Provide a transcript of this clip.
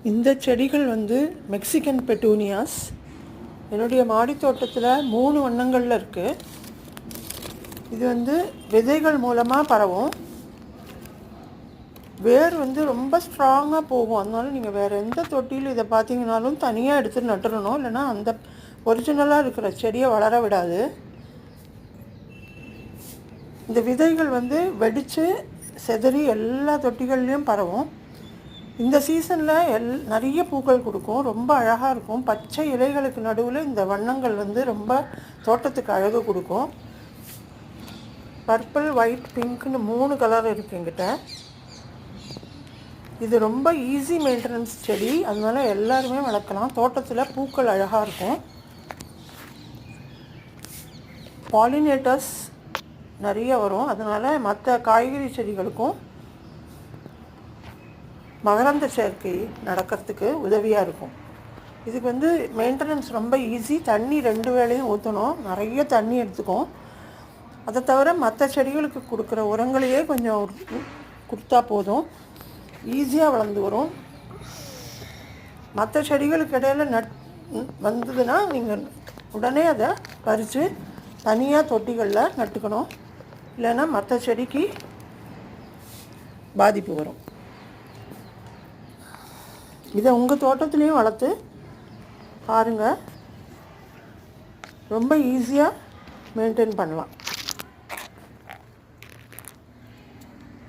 இந்த செடிகள் வந்து மெக்சிகன் பெட்டூனியாஸ். என்னுடைய மாடி தோட்டத்தில் 3 வண்ணங்களில் இருக்குது. இது வந்து விதைகள் மூலமாக பரவும். வேர் வந்து ரொம்ப ஸ்ட்ராங்காக போகும். அதனால நீங்கள் வேறு எந்த தொட்டியில் இதை பார்த்தீங்கன்னாலும் தனியாக எடுத்து நட்டுறணும், இல்லைன்னா அந்த ஒரிஜினலாக இருக்கிற செடியை வளர விடாது. இந்த விதைகள் வந்து வெடித்து செதறி எல்லா தொட்டிகள்லேயும் பரவும். இந்த சீசனில் நிறைய பூக்கள் கொடுக்கும், ரொம்ப அழகாக இருக்கும். பச்சை இலைகளுக்கு நடுவில் இந்த வண்ணங்கள் வந்து ரொம்ப தோட்டத்துக்கு அழகு கொடுக்கும். பர்பிள், ஒயிட், பிங்க்னு 3 கலர் இருக்குது என்கிட்ட. இது ரொம்ப ஈஸி மெயின்டெனன்ஸ் செடி, அதனால எல்லாருமே வளர்க்கலாம். தோட்டத்தில் பூக்கள் அழகாக இருக்கும். பாலினேட்டர்ஸ் நிறைய வரும், அதனால் மற்ற காய்கறி செடிகளுக்கும் மகரந்த சேர்க்கை நடக்கிறதுக்கு உதவியாக இருக்கும். இதுக்கு வந்து மெயின்டெனன்ஸ் ரொம்ப ஈஸி. தண்ணி 2 வேளையும் ஊற்றணும், நிறைய தண்ணி எடுத்துக்கும். அதை தவிர மற்ற செடிகளுக்கு கொடுக்குற உரங்களையே கொஞ்சம் கொடுத்தா போதும், ஈஸியாக வளர்ந்து வரும். மற்ற செடிகளுக்கு இடையில் வந்ததுன்னா நீங்கள் உடனே அதை பறித்து தனியாக தொட்டிகளில் நட்டுக்கணும், இல்லைன்னா மற்ற செடிக்கு பாதிப்பு வரும். இதை உங்கள் தோட்டத்துலேயும் வளர்த்து பாருங்கள், ரொம்ப ஈஸியாக மெயின்டைன் பண்ணலாம்.